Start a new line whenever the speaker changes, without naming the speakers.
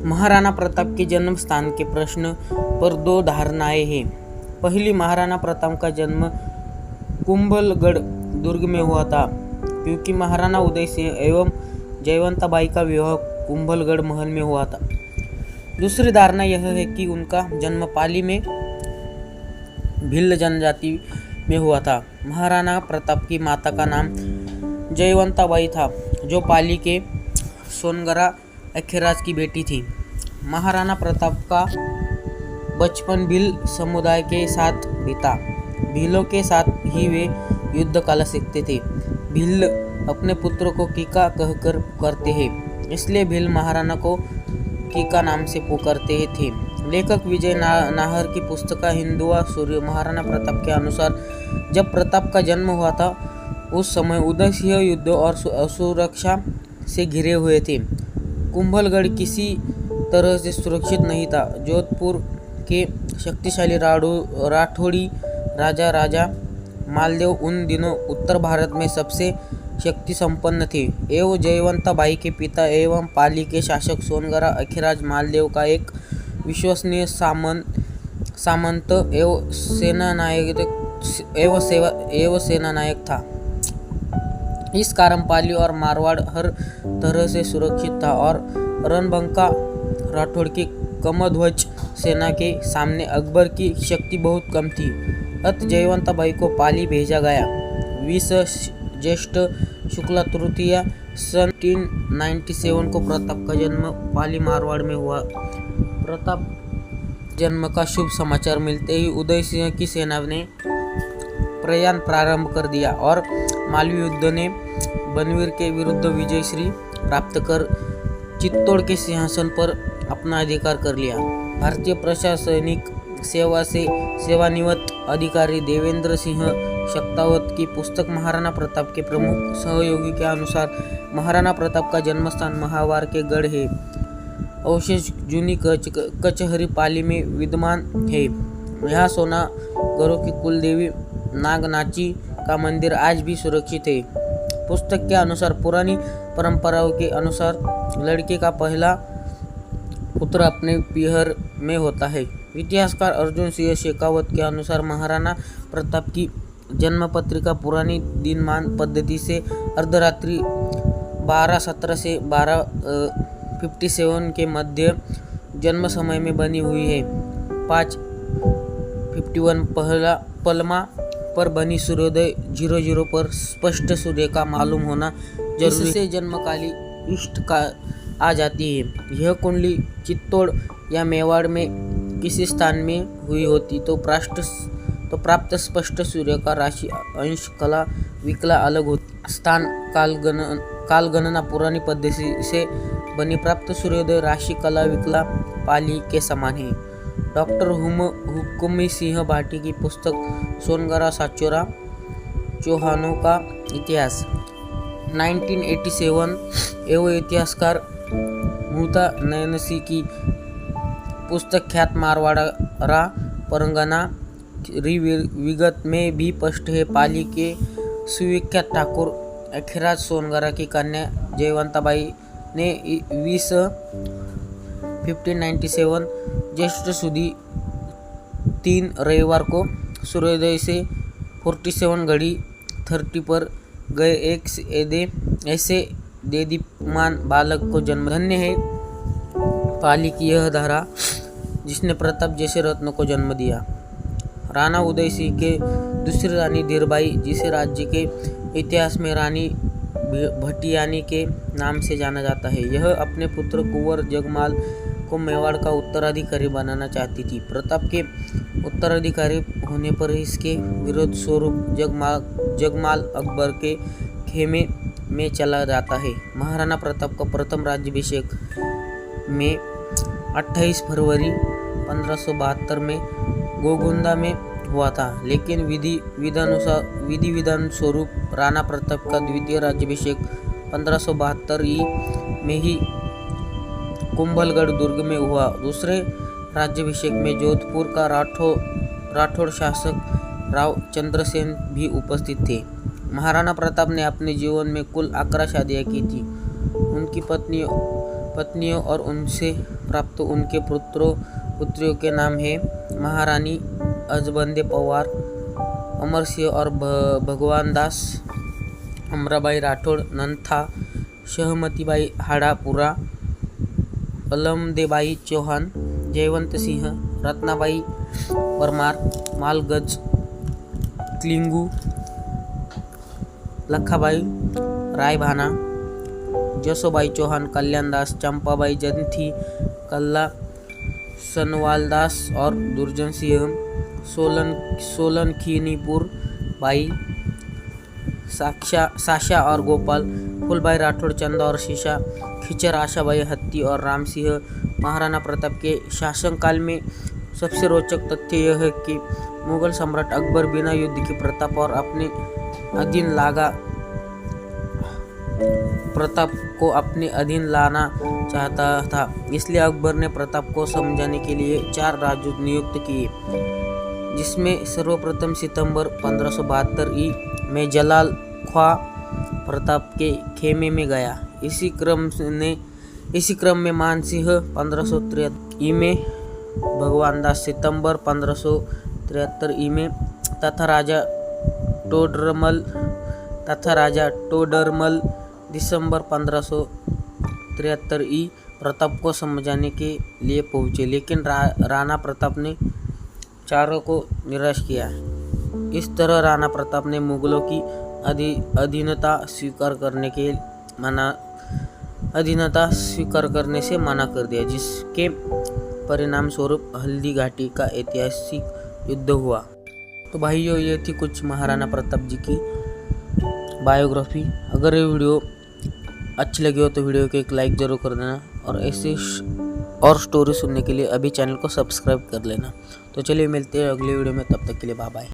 महाराणा प्रताप के जन्म स्थान के प्रश्न पर दो धारणाएं हैं। पहली, महाराणा प्रताप का जन्म कुंभलगढ़ दुर्ग में हुआ था, क्योंकि महाराणा उदय सिंह एवं जयवंताबाई का विवाह कुंभलगढ़ महल में हुआ था। दूसरी धारणा यह है कि उनका जन्म पाली में भिल्ल जनजाति में हुआ था। महाराणा प्रताप की माता का नाम जयवंताबाई था, जो पाली के सोनगरा अखेराज की बेटी थी। महाराणा प्रताप का बचपन भील समुदाय के साथ बीता। भीलों के साथ ही वे युद्ध कला सीखते थे। भील अपने पुत्र को कीका कहकर करते हैं, इसलिए भील महाराणा को कीका नाम से पुकारते थे। लेखक विजय नाहर की पुस्तक हिंदुआ सूर्य महाराणा प्रताप के अनुसार जब प्रताप का जन्म हुआ था, उस समय उदय सिंह युद्ध और असुरक्षा से घिरे हुए थे। कुंभलगढ़ किसी तरह से सुरक्षित नहीं था। जोधपुर के शक्तिशाली राठौड़ी राजा मालदेव उन दिनों उत्तर भारत में सबसे शक्ति संपन्न थे एवं जयवंताबाई के पिता एवं पाली के शासक सोनगरा अखिराज मालदेव का एक विश्वसनीय सामंत एवं सेनानायक था। इस कारण पाली और मारवाड़ हर तरह से सुरक्षित था और रणबंका राठौड़ की कमध्वज सेना के सामने अकबर की शक्ति बहुत कम थी। अतः जयवंताबाई को पाली भेजा गया। 20 ज्येष्ठ शुक्ला तृतीया सन 1797 को प्रताप का जन्म पाली मारवाड़ में हुआ। प्रताप जन्म का शुभ समाचार मिलते ही उदय सिंह की सेना ने प्रयाण प्रारंभ कर दिया और मालवी युद्ध ने बनवीर के विरुद्ध विजय श्री प्राप्त कर चित्तौड़ के सिंहासन पर अपना अधिकार कर लिया। भारतीय प्रशासनिक सेवा से सेवानिवृत्त अधिकारी देवेंद्र सिंह शक्तावत की पुस्तक महाराणा प्रताप के प्रमुख सहयोगी के अनुसार महाराणा प्रताप का जन्मस्थान महावार के गढ़ है। अवशेष जूनी कचहरी पाली में विद्यमान है। यहाँ सोना गरों की कुलदेवी नागनाची का मंदिर आज भी सुरक्षित है। पुस्तक के अनुसार पुरानी परंपराओं के अनुसार लड़के का पहला पुत्र अपने पीहर में होता है। इतिहासकार अर्जुन सिंह शेखावत के अनुसार महाराणा प्रताप की जन्म पत्रिका पुरानी दिनमान पद्धति से अर्धरात्रि 12:17 से 12:57 के मध्य जन्म समय में बनी हुई है। 5:51 पलमा पर बनी सूर्योदय 00 पर स्पष्ट सूर्य का मालूम होना जरूरी से जन्मकाली इष्ट का आ जाती है। यह कुंडली चित्तौड़ या मेवाड़ में किसी स्थान में हुई होती तो प्राप्त स्पष्ट सूर्य का राशि अंश कला विकला अलग होती। स्थान कालगणना पुरानी पद्धति से बनी प्राप्त सूर्योदय राशि कला विकला पाली के समान है। डॉक्टर हुक्मी सिंह भाटी की पुस्तक सोनगरा साचोरा चौहानों का इतिहास 1987 एवं इतिहासकार मुता नयनसी की पुस्तक ख्यात मारवाड़ा परंगना विगत में भी स्पष्ट है। पाली के सुविख्यात ठाकुर अखिराज सोनगरा की कन्या जयवंताबाई ने 1597 ज्येष्ठ सुदी 3 रविवार को सूर्योदय से 47 घड़ी 30 पर गए एक ऐसे देदीप्यमान बालक को जन्म। धन्य है पाली की यह धारा जिसने प्रताप जैसे रत्न को जन्म दिया। राणा उदय सिंह के दूसरी रानी धीरबाई, जिसे राज्य के इतिहास में रानी भटियानी के नाम से जाना जाता है, यह अपने पुत्र कुंवर जगमाल को मेवाड़ का उत्तराधिकारी बनाना चाहती थी। प्रताप के उत्तराधिकारी होने पर इसके विरोध स्वरूप जगमाल अकबर के खेमे में चला जाता है। महाराणा प्रताप का प्रथम राज्याभिषेक में 28 फरवरी 1572 में गोगुंदा में हुआ था, लेकिन विधि विधान स्वरूप राणा प्रताप का द्वितीय राज्याभिषेक 1572 में ही कुंभलगढ़ दुर्ग में हुआ। दूसरे राज्याभिषेक में जोधपुर का राठौड़ शासक राव चंद्रसेन भी उपस्थित थे। महाराणा प्रताप ने अपने जीवन में कुल 11 शादियां की थी। उनकी पत्नियों और उनसे प्राप्त उनके पुत्रों पुत्रियों के नाम हैं महारानी अजबंदे पवार, अमर सिंह और भगवान दास, अमराबाई राठौड़, नंथा, सहमतीबाई हाडापुरा, अलमदेबाई चौहान, जयवंत सिंह, रत्नाबाई परमार, मालगज, क्लिंगू, लखाबाई रायभाना, जसोबाई चौहान, कल्याणदास, चंपाबाई जंथी, कल्ला सनवालदास और दुर्जन सिंह, सोलनखीनीपुर बाई, साशा और गोपाल, फूलबाई राठौड़, चंदा और शीशा, खिचर, आशाबाई हत्ती और राम सिंह। महाराणा प्रताप के शासनकाल में सबसे रोचक तथ्य यह है कि मुगल सम्राट अकबर बिना युद्ध के प्रताप को अपने अधीन लाना चाहता था। इसलिए अकबर ने प्रताप को समझाने के लिए 4 राजदूत नियुक्त किए, जिसमें सर्वप्रथम सितंबर 1572 ई में जलाल ख्वा प्रताप के खेमे में गया। इसी क्रम में मानसिंह 1573 ई में, भगवान दास सितंबर 1573 ई में तथा राजा टोडरमल दिसंबर 1573 ई प्रताप को समझाने के लिए पहुंचे, लेकिन राणा प्रताप ने चारों को निराश किया। इस तरह राणा प्रताप ने मुगलों की अधीनता स्वीकार करने से मना कर दिया, जिसके परिणाम स्वरूप हल्दी घाटी का ऐतिहासिक युद्ध हुआ। तो भाइयों, ये थी कुछ महाराणा प्रताप जी की बायोग्राफी। अगर ये वीडियो अच्छी लगी हो तो वीडियो को एक लाइक ज़रूर कर देना, और ऐसे और स्टोरी सुनने के लिए अभी चैनल को सब्सक्राइब कर लेना। तो चलिए मिलते हैं अगले वीडियो में, तब तक के लिए बाय बाय।